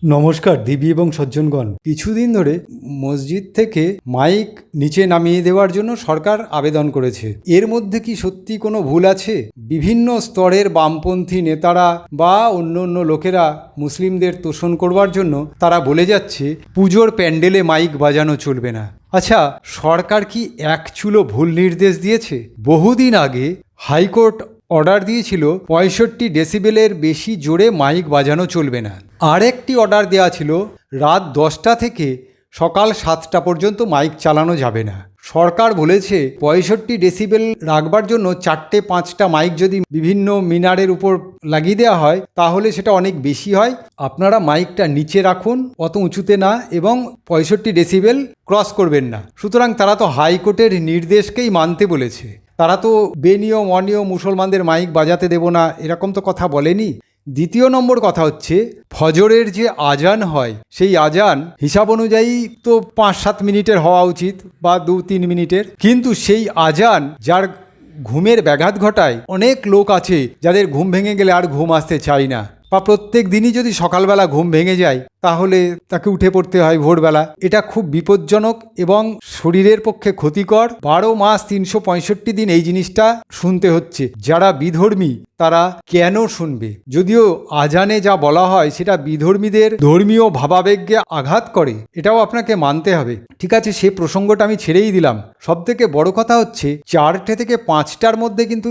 নমস্কার দেবী এবং সজ্জনগণ। কিছুদিন ধরে মসজিদ থেকে মাইক নিচে নামিয়ে দেওয়ার জন্য সরকার আবেদন করেছে। এর মধ্যে কি সত্যি কোনো ভুল আছে? বিভিন্ন স্তরের বামপন্থী নেতারা বা অন্য অন্য লোকেরা মুসলিমদের তোষণ করবার জন্য তারা বলে যাচ্ছে পুজোর প্যান্ডেলে মাইক বাজানো চলবে না। আচ্ছা, সরকার কি এক চুলো ভুল নির্দেশ দিয়েছে? বহুদিন আগে হাইকোর্ট অর্ডার দিয়েছিল 65 ডেসিবেলের বেশি জোরে মাইক বাজানো চলবে না। আরেকটি অর্ডার দেওয়া ছিল রাত 10টা থেকে সকাল 7টা পর্যন্ত মাইক চালানো যাবে না। সরকার বলেছে 65 ডেসিবেল রাখবার জন্য 4-5টা মাইক যদি বিভিন্ন মিনারের উপর লাগিয়ে দেওয়া হয় তাহলে সেটা অনেক বেশি হয়। আপনারা মাইকটা নিচে রাখুন, অত উঁচুতে না, এবং 65 ডেসিবেল ক্রস করবেন না। সুতরাং তারা তো হাইকোর্টের নির্দেশকেই মানতে বলেছে। তারা তো বেনিয়ম অনিয়ম মুসলমানদের মাইক বাজাতে দেব না এরকম তো কথা বলেনি। দ্বিতীয় নম্বর কথা হচ্ছে, ফজরের যে আজান হয় সেই আজান হিসাব অনুযায়ী তো 5-7 মিনিটের হওয়া উচিত বা 2-3 মিনিটের, কিন্তু সেই আজান যার ঘুমের ব্যাঘাত ঘটায়, অনেক লোক আছে যাদের ঘুম ভেঙে গেলে আর ঘুম আসতে চায় না, বা প্রত্যেক দিনই যদি সকালবেলা ঘুম ভেঙে যায় তাহলে তাকে উঠে পড়তে হয় ভোরবেলা। এটা খুব বিপজ্জনক এবং শরীরের পক্ষে ক্ষতিকর। 12 মাস 365 দিন এই জিনিসটা শুনতে হচ্ছে। যারা বিধর্মী তারা কেন শুনবে? যদিও আজানে যা বলা হয় সেটা বিধর্মীদের ধর্মীয় ভাবাবেগে আঘাত করে, এটাও আপনাকে মানতে হবে। ঠিক আছে, সে প্রসঙ্গটা আমি ছেড়েই দিলাম। সবথেকে বড় কথা হচ্ছে 4টে থেকে 5টার মধ্যে কিন্তু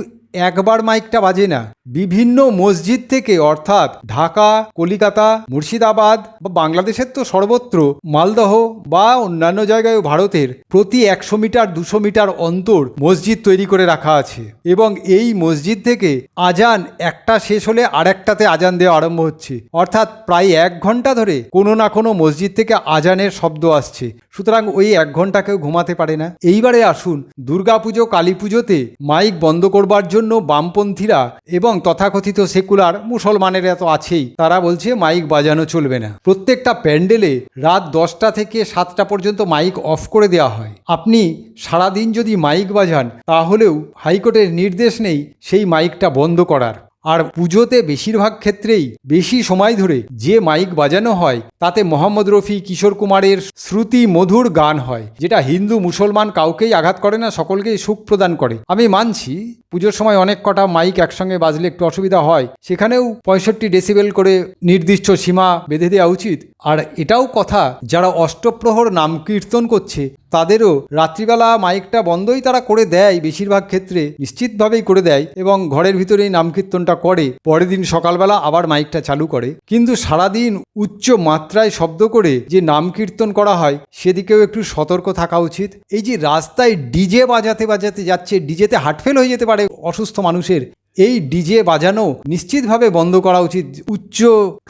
একবার মাইকটা বাজে না। বিভিন্ন মসজিদ থেকে, অর্থাৎ ঢাকা, কলিকাতা, মুর্শিদাবাদ বা বাংলাদেশের তো সর্বত্র, মালদহ বা অন্যান্য জায়গায় ভারতের, প্রতি 100 মিটার 200 মিটার অন্তর মসজিদ তৈরি করে রাখা আছে, এবং এই মসজিদ থেকে আজান একটা শেষ হলে আরেকটাতে আজান দেওয়া আরম্ভ হচ্ছে। অর্থাৎ প্রায় 1 ঘন্টা ধরে কোনো না কোনো মসজিদ থেকে আজানের শব্দ আসছে। সুতরাং ওই 1 ঘন্টা কেউ ঘুমাতে পারে না। এইবারে আসুন, দুর্গাপুজো কালী পুজোতে মাইক বন্ধ করবার জন্য বামপন্থীরা এবং তথাকথিত সেকুলার মুসলমানেরা তো আছেই, তারা বলছে মাইক বাজানো চলবে না। প্রত্যেকটা প্যান্ডেলে রাত 10টা থেকে 7টা পর্যন্ত মাইক অফ করে দেওয়া হয়। আপনি সারাদিন যদি মাইক বাজান তাহলেও হাইকোর্টের নির্দেশ নেই সেই মাইকটা বন্ধ করার। আর পুজোতে বেশিরভাগ ক্ষেত্রেই বেশি সময় ধরে যে মাইক বাজানো হয় তাতে মোহাম্মদ রফি, কিশোর কুমারের শ্রুতি মধুর গান হয়, যেটা হিন্দু মুসলমান কাউকেই আঘাত করে না, সকলকেই সুখ প্রদান করে। আমি মানছি পুজোর সময় অনেক কটা মাইক একসঙ্গে বাজলে একটু অসুবিধা হয়, সেখানেও 65 ডেসিবেল করে নির্দিষ্ট সীমা বেঁধে দেওয়া উচিত। আর এটাও কথা, যারা অষ্টপ্রহর নাম কীর্তন করছে তাদেরও রাত্রিবেলা মাইকটা বন্ধই তারা করে দেয়, বেশিরভাগ ক্ষেত্রে নিশ্চিতভাবেই করে দেয়, এবং ঘরের ভিতরেই নাম কীর্তনটা করে, পরের দিন সকালবেলা আবার মাইকটা চালু করে। কিন্তু সারাদিন উচ্চ মাত্রায় শব্দ করে যে নাম কীর্তন করা হয় সেদিকেও একটু সতর্ক থাকা উচিত। এই যে রাস্তায় ডিজে বাজাতে বাজাতে যাচ্ছে, ডিজেতে হার্টফেল হয়ে যেতে পারে অসুস্থ মানুষের, এই ডিজে বাজানো নিশ্চিতভাবে বন্ধ করা উচিত। উচ্চ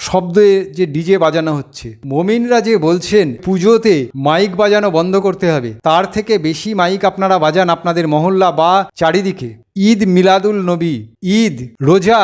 শব্দে যে ডিজে বাজানো হচ্ছে, মুমিনরা যে বলছেন পুজোতে মাইক বাজানো বন্ধ করতে হবে, তার থেকে বেশি মাইক আপনারা বাজান আপনাদের মহল্লা বা চারিদিকে। ঈদ মিলাদুল নবী, ঈদ, রোজা,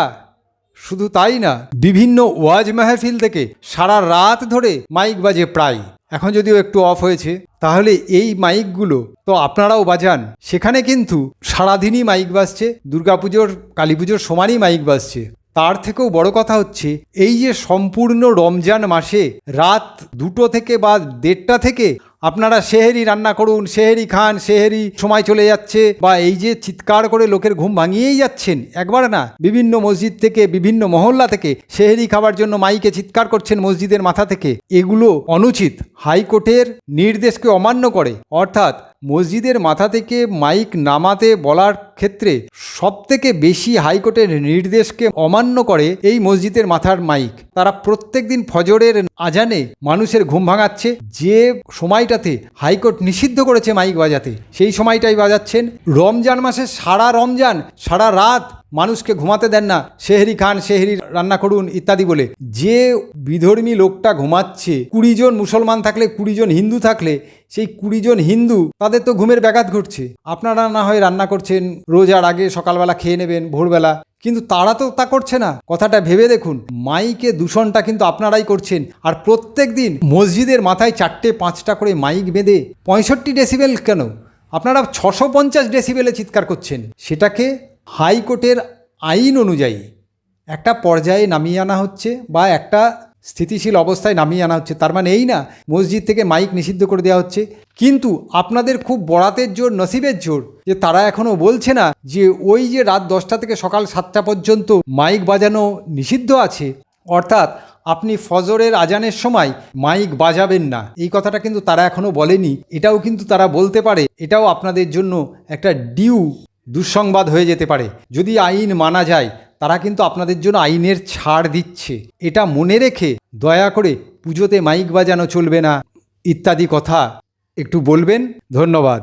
শুধু তাই না, বিভিন্ন ওয়াজ মাহফিল থেকে সারা রাত ধরে মাইক বাজে প্রায়। এখন যদিও একটু অফ হয়েছে, তাহলে এই মাইকগুলো তো আপনারাও বাজান। সেখানে কিন্তু সারাদিনই মাইক বাজছে, দুর্গাপুজোর কালী পুজোর সমানই মাইক বাজছে। তার থেকেও বড় কথা হচ্ছে, এই যে সম্পূর্ণ রমজান মাসে রাত 2টো থেকে বা 1:30টা থেকে আপনারা সেহেরি রান্না করুন, সেহেরি খান, সেহেরি সময় চলে যাচ্ছে, বা এই যে চিৎকার করে লোকের ঘুম ভাঙিয়েই যাচ্ছেন, একবার না, বিভিন্ন মসজিদ থেকে বিভিন্ন মহল্লা থেকে সেহেরি খাবার জন্য মাইকে চিৎকার করছেন মসজিদের মাথা থেকে, এগুলো অনুচিত। হাইকোর্টের নির্দেশকে অমান্য করে, অর্থাৎ মসজিদের মাথা থেকে মাইক নামাতে বলার ক্ষেত্রে সবথেকে বেশি হাইকোর্টের নির্দেশকে অমান্য করে এই মসজিদের মাথার মাইক। তারা প্রত্যেক দিন ফজরের আজানে মানুষের ঘুম ভাঙাচ্ছে, যে সময়টাতে হাইকোর্ট নিষিদ্ধ করেছে মাইক বাজাতে, সেই সময়টাই বাজাচ্ছেন। রমজান মাসে সারা রমজান সারা রাত মানুষকে ঘুমাতে দেন না, সেহেরি খান, সেহেরি রান্না করুন ইত্যাদি বলে। যে বিধর্মী লোকটা ঘুমাচ্ছে, 20 জন মুসলমান থাকলে, 20 জন হিন্দু থাকলে, সেই 20 জন হিন্দু, তাদের তো ঘুমের ব্যাঘাত ঘটছে। আপনারা না হয় রান্না করছেন, রোজার আগে সকালবেলা খেয়ে নেবেন ভোরবেলা, কিন্তু তারা তো তা করছে না। কথাটা ভেবে দেখুন, মাইকে দূষণটা কিন্তু আপনারাই করছেন। আর প্রত্যেক দিন মসজিদের মাথায় 4-5টা করে মাইক বেঁধে 65 ডেসিবেল কেন, আপনারা 650 ডেসিবেলে চিৎকার করছেন। সেটাকে হাইকোর্টের আইন অনুযায়ী একটা পর্যায়ে নামিয়ে আনা হচ্ছে, বা একটা স্থিতিশীল অবস্থায় নামিয়ে আনা হচ্ছে। তার মানে এই না মসজিদ থেকে মাইক নিষিদ্ধ করে দেওয়া হচ্ছে। কিন্তু আপনাদের খুব বরাতের জোর, নসিবের জোর যে তারা এখনও বলছে না যে ওই যে রাত 10টা থেকে সকাল 7টা পর্যন্ত মাইক বাজানো নিষিদ্ধ আছে, অর্থাৎ আপনি ফজরের আজানের সময় মাইক বাজাবেন না, এই কথাটা কিন্তু তারা এখনও বলেনি। এটাও কিন্তু তারা বলতে পারে। এটাও আপনাদের জন্য একটা দুঃসংবাদ হয়ে যেতে পারে। যদি আইন মানা যায়, তারা কিন্তু আপনাদের জন্য আইনের ছাড় দিচ্ছে। এটা মনে রেখে দয়া করে পুজোতে মাইক বাজানো চলবে না ইত্যাদি কথা একটু বলবেন। ধন্যবাদ।